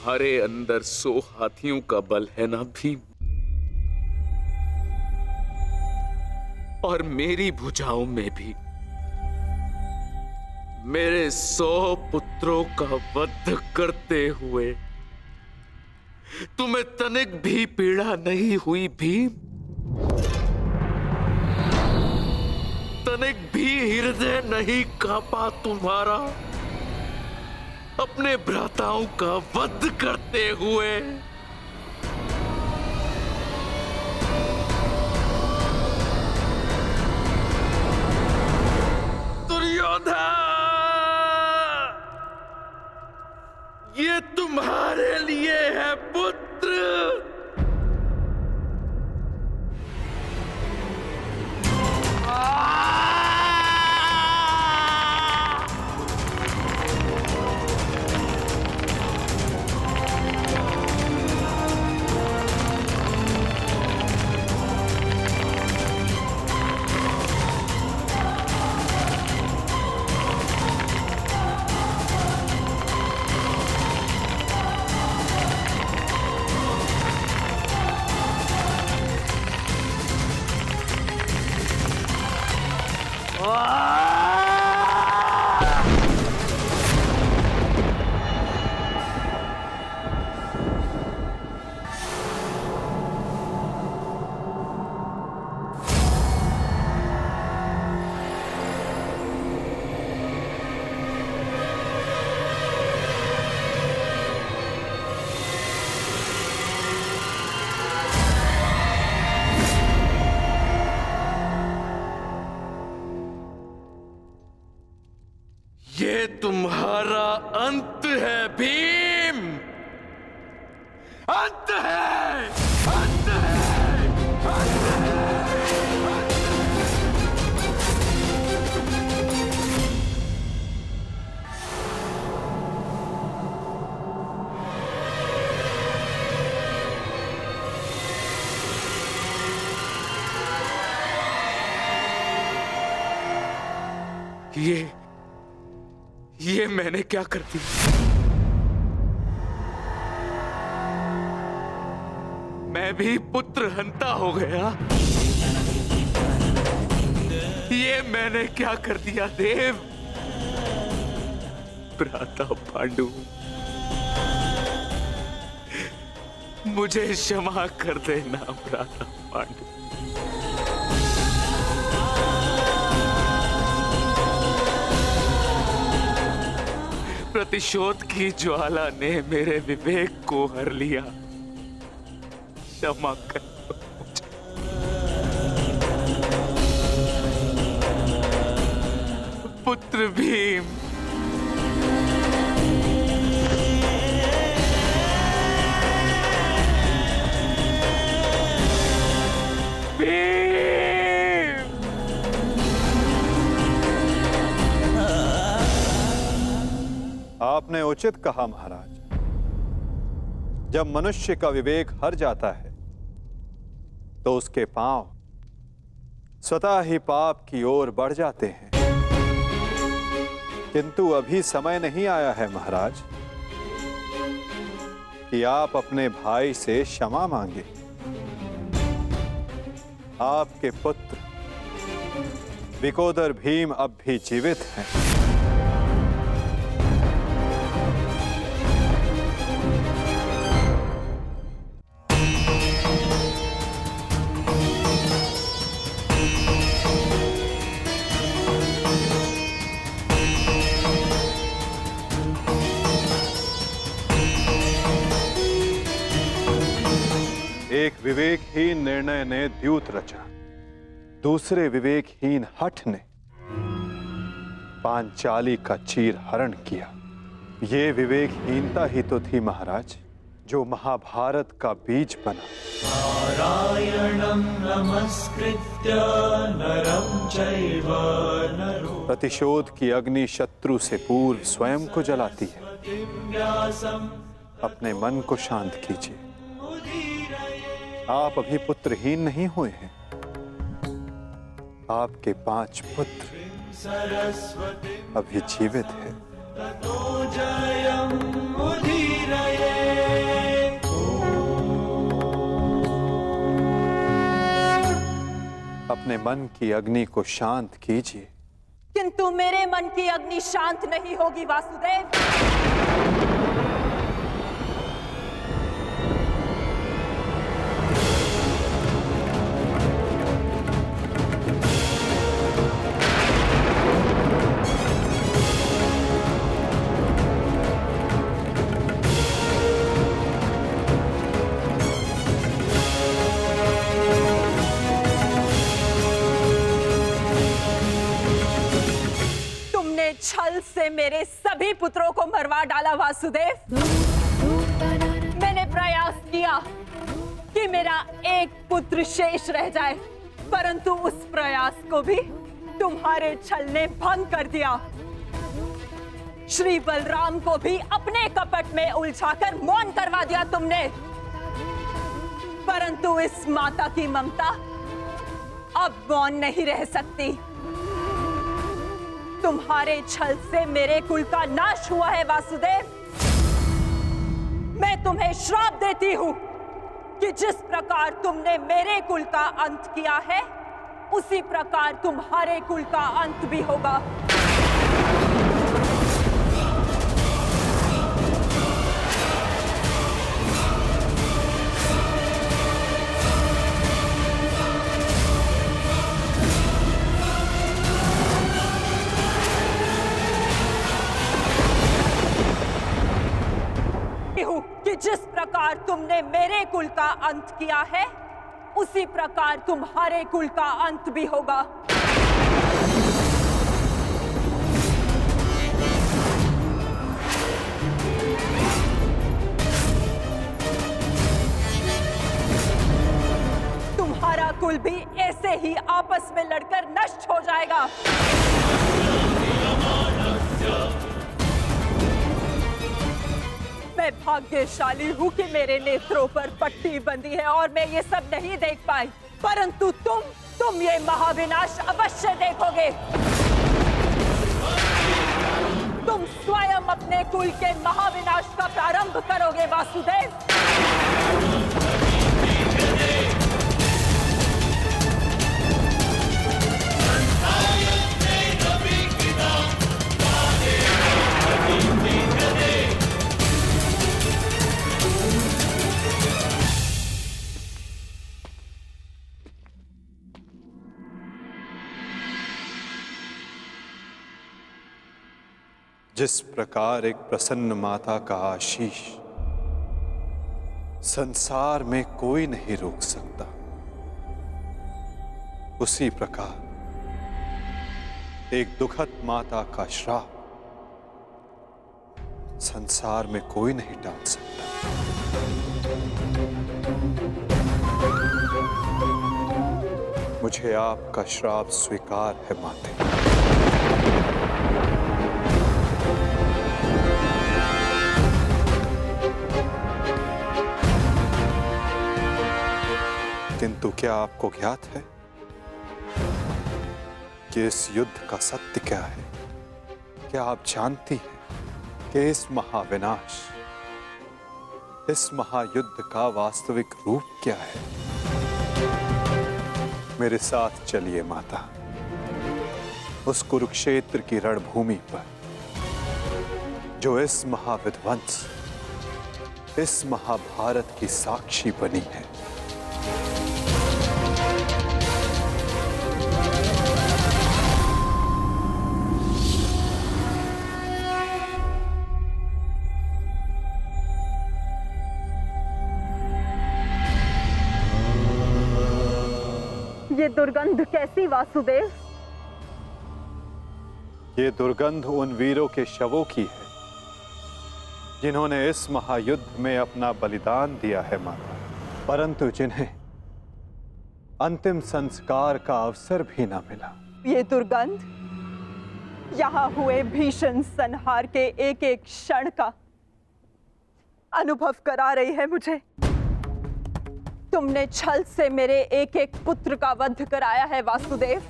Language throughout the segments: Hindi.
तुम्हारे अंदर 100 हाथियों का बल है ना भीम, और मेरी भुजाओं में भी मेरे 100 पुत्रों का वध करते हुए तुम्हें तनिक भी पीड़ा नहीं हुई भीम? तनिक भी हृदय नहीं कांपा तुम्हारा अपने भ्राताओं का वध करते हुए? दुर्योधन, ये तुम्हारे लिए है पुत्र। ये तुम्हारा अंत है भीम, अंत है, अंत है, अंत है। ये मैंने क्या कर दिया? मैं भी पुत्र हंता हो गया। ये मैंने क्या कर दिया देव? भ्राता पांडु, मुझे क्षमा कर देना भ्राता पांडु। प्रतिशोध की ज्वाला ने मेरे विवेक को हर लिया। क्षमा कर मुझे। पुत्र भीम, आपने उचित कहा महाराज। जब मनुष्य का विवेक हर जाता है तो उसके पांव स्वतः ही पाप की ओर बढ़ जाते हैं। किंतु अभी समय नहीं आया है महाराज कि आप अपने भाई से क्षमा मांगे। आपके पुत्र विकोदर भीम अब भी जीवित हैं। एक विवेकहीन निर्णय ने द्यूत रचा, दूसरे विवेकहीन हठ ने पांचाली का चीर हरण किया। ये विवेकहीनता ही तो थी महाराज जो महाभारत का बीज बना। नारायणं नमस्कृत्य नरं चैव नरोत्तमं। प्रतिशोध की अग्नि शत्रु से पूर्व स्वयं को जलाती है। अपने मन को शांत कीजिए। आप अभी पुत्रहीन नहीं हुए हैं। आपके 5 पुत्र अभी जीवित हैं। अपने मन की अग्नि को शांत कीजिए। किंतु मेरे मन की अग्नि शांत नहीं होगी वासुदेव। छल से मेरे सभी पुत्रों को मरवा डाला वासुदेव। मैंने प्रयास किया कि मेरा एक पुत्र शेष रह जाए, परंतु उस प्रयास को भी तुम्हारे छल ने भंग कर दिया। श्री बलराम को भी अपने कपट में उलझाकर मौन करवा दिया तुमने, परंतु इस माता की ममता अब मौन नहीं रह सकती। तुम्हारे छल से मेरे कुल का नाश हुआ है वासुदेव। मैं तुम्हें श्राप देती हूं कि जिस प्रकार तुमने मेरे कुल का अंत किया है, उसी प्रकार तुम्हारे कुल का अंत भी होगा। कि जिस प्रकार तुमने मेरे कुल का अंत किया है, उसी प्रकार तुम्हारे कुल का अंत भी होगा। तुम्हारा कुल भी ऐसे ही आपस में लड़कर नष्ट हो जाएगा। मैं भाग्यशाली हूँ कि मेरे नेत्रों पर पट्टी बंधी है और मैं ये सब नहीं देख पाई, परंतु तुम ये महाविनाश अवश्य देखोगे। तुम स्वयं अपने कुल के महाविनाश का प्रारंभ करोगे वासुदेव। जिस प्रकार एक प्रसन्न माता का आशीष संसार में कोई नहीं रोक सकता, उसी प्रकार एक दुखद माता का श्राप संसार में कोई नहीं टाल सकता। मुझे आपका श्राप स्वीकार है माते। किंतु क्या आपको ज्ञात है कि इस युद्ध का सत्य क्या है? क्या आप जानती हैं कि इस महाविनाश, इस महायुद्ध का वास्तविक रूप क्या है? मेरे साथ चलिए माता, उस कुरुक्षेत्र की रणभूमि पर जो इस महाविध्वंस, इस महाभारत की साक्षी बनी है। ये दुर्गंध कैसी वासुदेव? ये दुर्गंध उन वीरों के शवों की है जिन्होंने इस महायुद्ध में अपना बलिदान दिया है माता, परंतु जिन्हें अंतिम संस्कार का अवसर भी ना मिला। ये दुर्गंध यहाँ हुए भीषण संहार के एक एक क्षण का अनुभव करा रही है मुझे। तुमने छल से मेरे एक एक पुत्र का वध कराया है वासुदेव।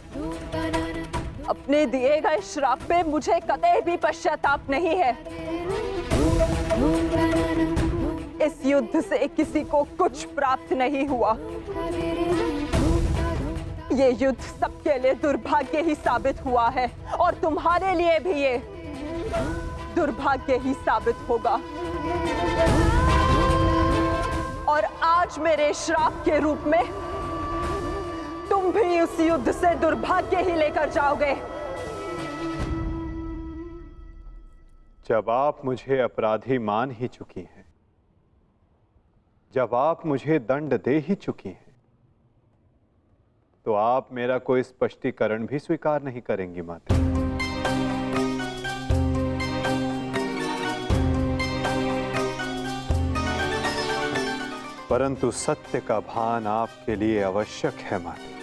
अपने दिए गए श्राप पे मुझे कतई भी पश्चाताप नहीं है। इस युद्ध से किसी को कुछ प्राप्त नहीं हुआ। ये युद्ध सबके लिए दुर्भाग्य ही साबित हुआ है और तुम्हारे लिए भी ये दुर्भाग्य ही साबित होगा। और आज मेरे श्राप के रूप में तुम भी उस युद्ध से दुर्भाग्य ही लेकर जाओगे। जब आप मुझे अपराधी मान ही चुकी हैं, जब आप मुझे दंड दे ही चुकी हैं, तो आप मेरा कोई स्पष्टीकरण भी स्वीकार नहीं करेंगी माता। परंतु सत्य का भान आपके लिए आवश्यक है माता।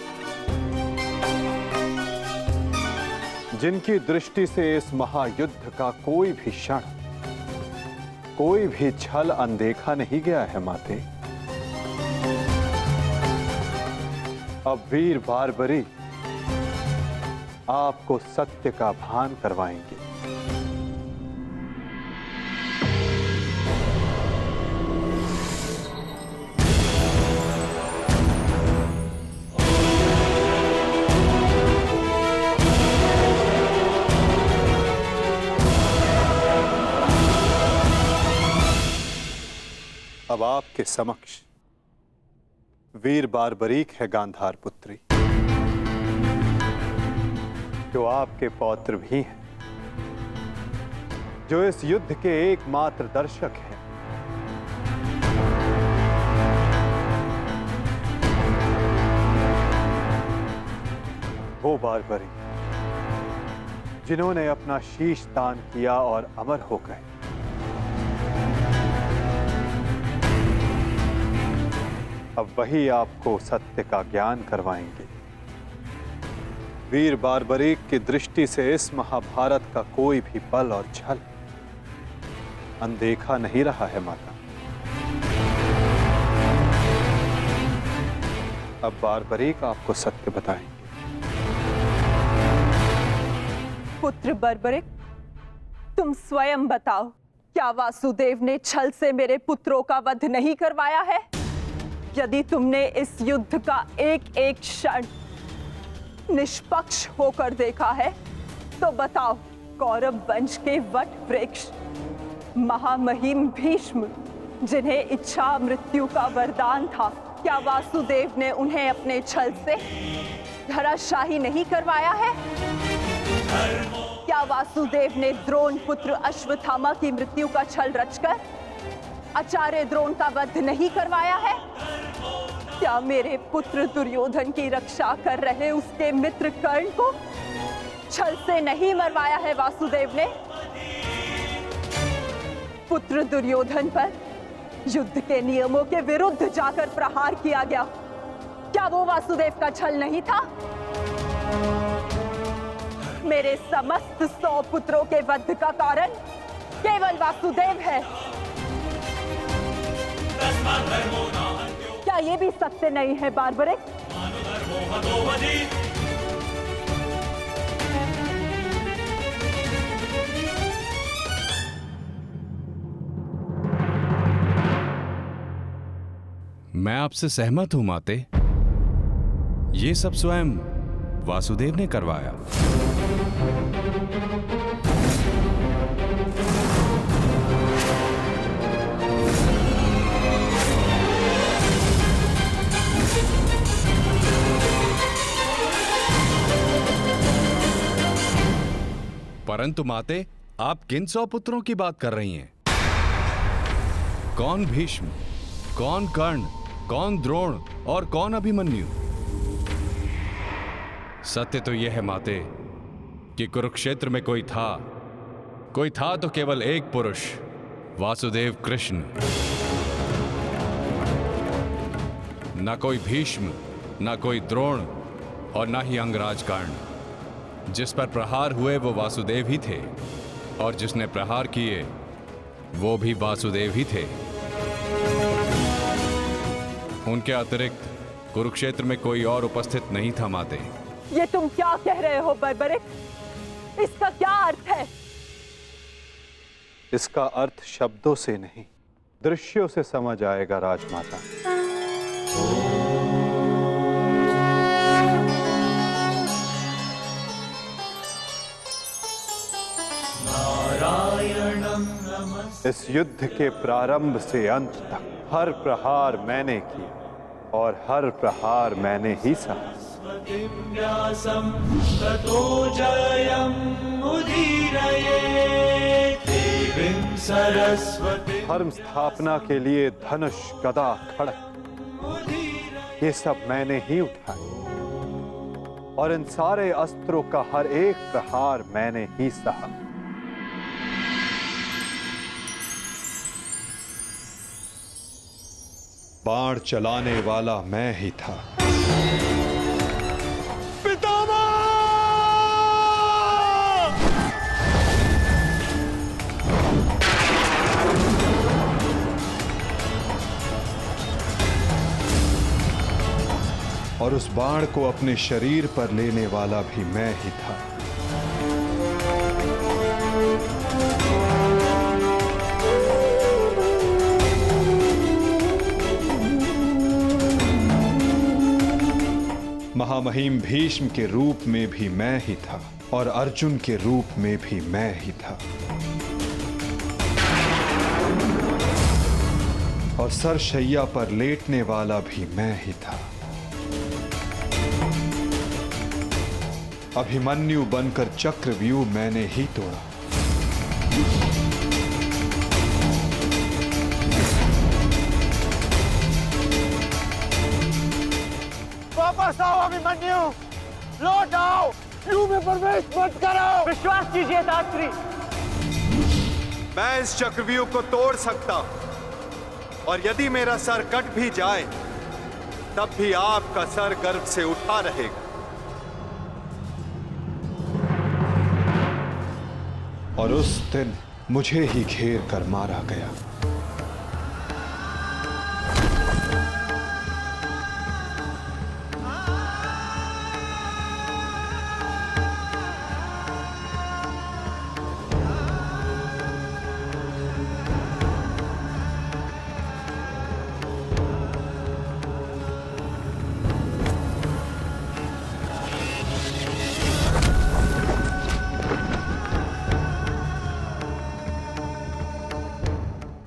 जिनकी दृष्टि से इस महायुद्ध का कोई भी क्षण, कोई भी छल अनदेखा नहीं गया है माते। अब वीर बार्बरी आपको सत्य का भान करवाएंगे। अब आपके समक्ष वीर बार्बरीक है गांधार पुत्री, जो आपके पौत्र भी हैं, जो इस युद्ध के एकमात्र दर्शक हैं। वो बार्बरी जिन्होंने अपना शीश दान किया और अमर हो गए। अब वही आपको सत्य का ज्ञान करवाएंगे। वीर बार्बरीक की दृष्टि से इस महाभारत का कोई भी पल और छल अनदेखा नहीं रहा है माता। अब बार्बरीक आपको सत्य बताएंगे। पुत्र बार्बरीक, तुम स्वयं बताओ, क्या वासुदेव ने छल से मेरे पुत्रों का वध नहीं करवाया है? यदि तुमने इस युद्ध का एक एक क्षण निष्पक्ष होकर देखा है, तो बताओ, कौरव वंश के वट वृक्ष महामहिम भीष्म, जिन्हें इच्छा मृत्यु का वरदान था, क्या वासुदेव ने उन्हें अपने छल से धराशाही नहीं करवाया है? क्या वासुदेव ने द्रोण पुत्र अश्वत्थामा की मृत्यु का छल रचकर आचार्य द्रोण का वध नहीं करवाया है? क्या मेरे पुत्र दुर्योधन की रक्षा कर रहे उसके मित्र कर्ण को छल से नहीं मरवाया है वासुदेव ने? पुत्र दुर्योधन पर युद्ध के नियमों के विरुद्ध जाकर प्रहार किया गया, क्या वो वासुदेव का छल नहीं था? मेरे समस्त 100 पुत्रों के वध का कारण केवल वासुदेव है। क्या ये भी सत्य नहीं है बार्बरीक? मैं आपसे सहमत हूं माते। ये सब स्वयं वासुदेव ने करवाया। परंतु माते, आप किन 100 पुत्रों की बात कर रही हैं? कौन भीष्म, कौन कर्ण, कौन द्रोण और कौन अभिमन्यु? सत्य तो यह है माते कि कुरुक्षेत्र में कोई था तो केवल एक पुरुष, वासुदेव कृष्ण। न कोई भीष्म, न कोई द्रोण और न ही अंगराज कर्ण। जिस पर प्रहार हुए वो वासुदेव ही थे, और जिसने प्रहार किए वो भी वासुदेव ही थे। उनके अतिरिक्त कुरुक्षेत्र में कोई और उपस्थित नहीं था माते। ये तुम क्या कह रहे हो बार्बरीक? इसका क्या अर्थ है? इसका अर्थ शब्दों से नहीं, दृश्यों से समझ आएगा राजमाता। इस युद्ध के प्रारंभ से अंत तक हर प्रहार मैंने किया और हर प्रहार मैंने ही सहा। व्यासं ततो जयमुदीरये देवीं सरस्वती। धर्म स्थापना के लिए धनुष, गदा, खड़ग ये सब मैंने ही उठाए और इन सारे अस्त्रों का हर एक प्रहार मैंने ही सहा। बाण चलाने वाला मैं ही था। और उस बाण को अपने शरीर पर लेने वाला भी मैं ही था। महामहिम भीष्म के रूप में भी मैं ही था और अर्जुन के रूप में भी मैं ही था। और सरशैया पर लेटने वाला भी मैं ही था। अभिमन्यु बनकर चक्रव्यूह मैंने ही तोड़ा। वापस आओ अभिमन्यु, लौट आओ, व्यूह में प्रवेश मत करो। विश्वास कीजिए दात्री। मैं इस चक्रव्यूह को तोड़ सकता हूं और यदि मेरा सर कट भी जाए तब भी आपका सर गर्व से उठा रहेगा। और उस दिन मुझे ही घेर कर मारा गया।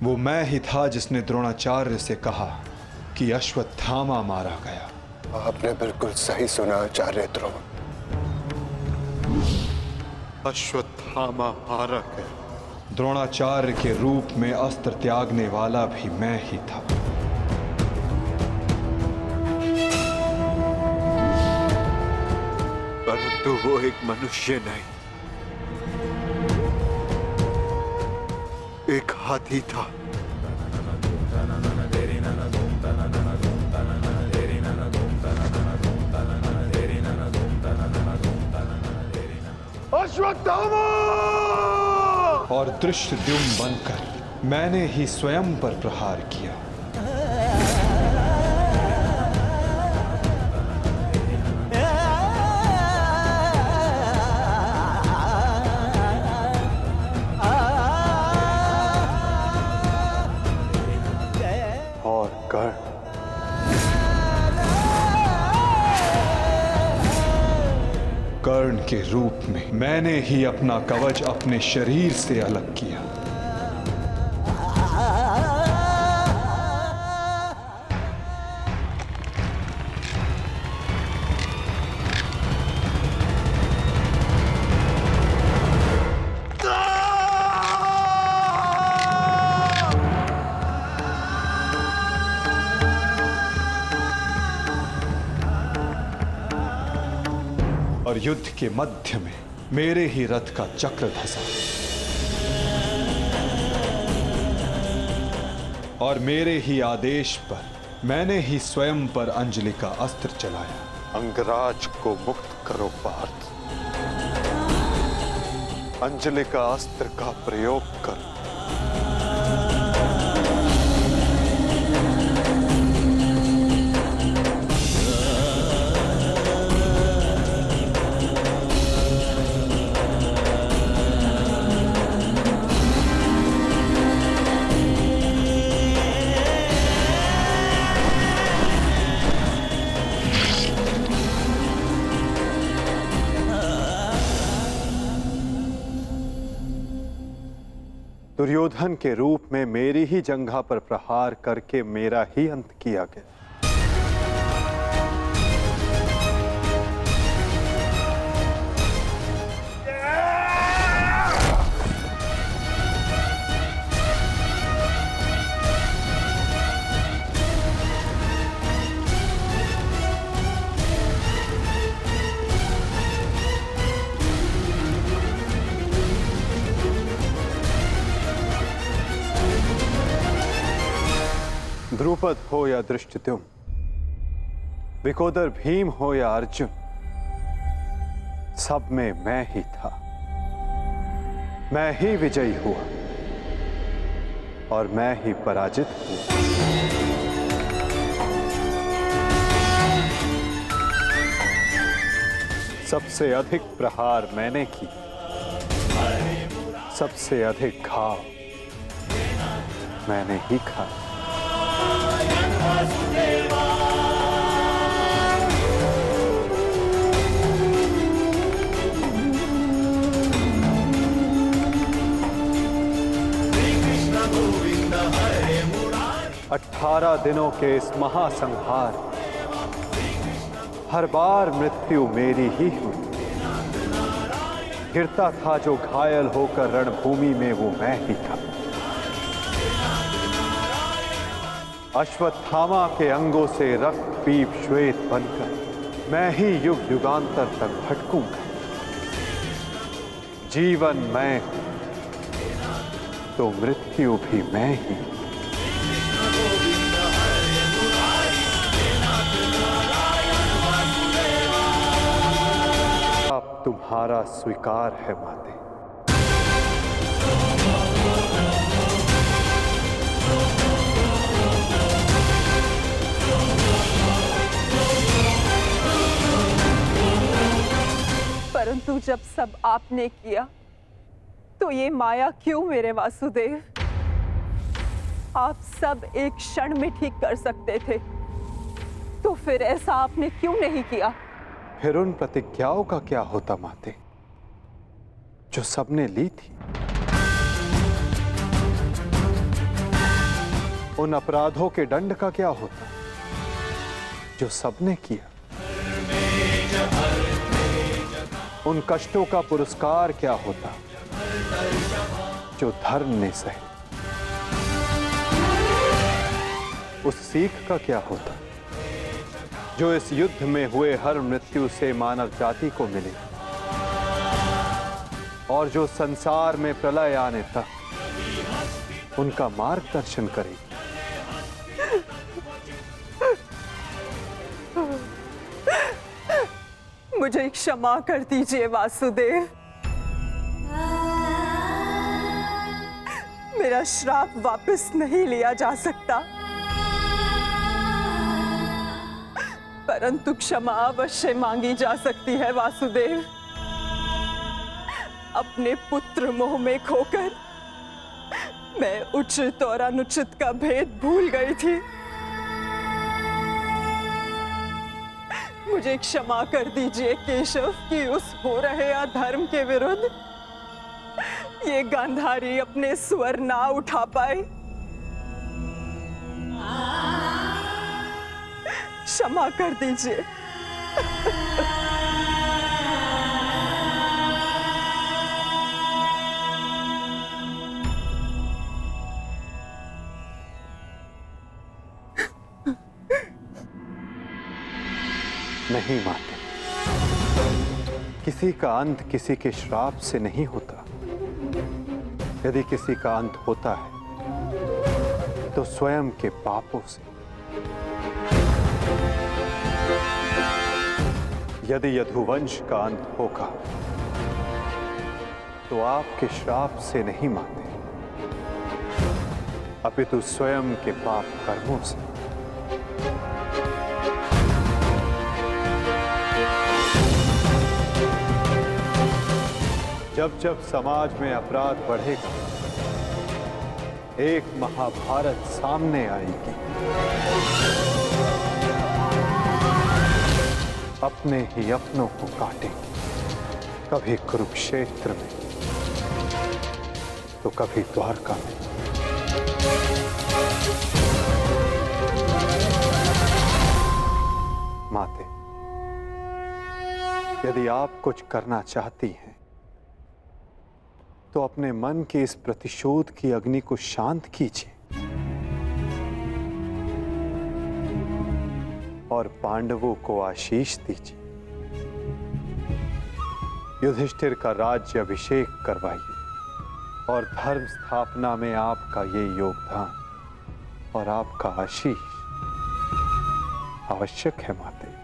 वो मैं ही था जिसने द्रोणाचार्य से कहा कि अश्वत्थामा मारा गया। आपने बिल्कुल सही सुना आचार्य द्रोण। अश्वत्थामा मारा गया। द्रोणाचार्य के रूप में अस्त्र त्यागने वाला भी मैं ही था। परंतु वो एक मनुष्य नहीं, एक हाथी था। अश्वत्थामा! और धृष्टद्युम्न बनकर मैंने ही स्वयं पर प्रहार किया। और कर्ण के रूप में मैंने ही अपना कवच अपने शरीर से अलग किया। और युद्ध के मध्य में मेरे ही रथ का चक्र धंसा और मेरे ही आदेश पर मैंने ही स्वयं पर अंजलि का अस्त्र चलाया। अंगराज को मुक्त करो पार्थ, अंजलि का अस्त्र का प्रयोग करो। दुर्योधन के रूप में मेरी ही जंघा पर प्रहार करके मेरा ही अंत किया गया। द्रुपद हो या धृष्टद्युम्न, विकोदर भीम हो या अर्जुन, सब में मैं ही था। मैं ही विजयी हुआ और मैं ही पराजित हुआ। सबसे अधिक प्रहार मैंने की, सबसे अधिक घाव मैंने ही खाया। अठारह दिनों के इस महासंहार, हर बार मृत्यु मेरी ही हुई। गिरता था जो घायल होकर रणभूमि में, वो मैं ही था। अश्वत्थामा के अंगों से रक्त पीप श्वेत बनकर मैं ही युग युगांतर तक भटकूंगा। जीवन मैं तो मृत्यु भी मैं ही। अब तुम्हारा स्वीकार है माते। परंतु जब सब आपने किया तो ये माया क्यों मेरे वासुदेव? आप सब एक क्षण में ठीक कर सकते थे, तो फिर ऐसा आपने क्यों नहीं किया? फिर उन प्रतिज्ञाओं का क्या होता माते, जो सबने ली थी? उन अपराधों के दंड का क्या होता, जो सबने किया? उन कष्टों का पुरस्कार क्या होता, जो धर्म ने सहे? उस सीख का क्या होता, जो इस युद्ध में हुए हर मृत्यु से मानव जाति को मिले और जो संसार में प्रलय आने तक उनका मार्गदर्शन करेगी? मुझे क्षमा कर दीजिए वासुदेव। मेरा श्राप वापस नहीं लिया जा सकता, परंतु क्षमा अवश्य मांगी जा सकती है वासुदेव। अपने पुत्र मोह में खोकर मैं उचित और अनुचित का भेद भूल गई थी। मुझे क्षमा कर दीजिए केशव कि उस हो रहे अधर्म के विरुद्ध ये गांधारी अपने स्वर ना उठा पाए। क्षमा कर दीजिए। नहीं माते, किसी का अंत किसी के श्राप से नहीं होता। यदि किसी का अंत होता है तो स्वयं के पापों से। यदि यदुवंश का अंत होगा तो आपके श्राप से नहीं माते, अपितु स्वयं के पाप कर्मों से। जब जब समाज में अपराध बढ़ेगा, एक महाभारत सामने आएगी। अपने ही अपनों को काटेंगे, कभी कुरुक्षेत्र में, तो कभी द्वारका में। माते, यदि आप कुछ करना चाहती हैं तो अपने मन के इस प्रतिशोध की अग्नि को शांत कीजिए और पांडवों को आशीष दीजिए। युधिष्ठिर का राज्य अभिषेक करवाइए और धर्म स्थापना में आपका ये योगदान और आपका आशीष आवश्यक है माते।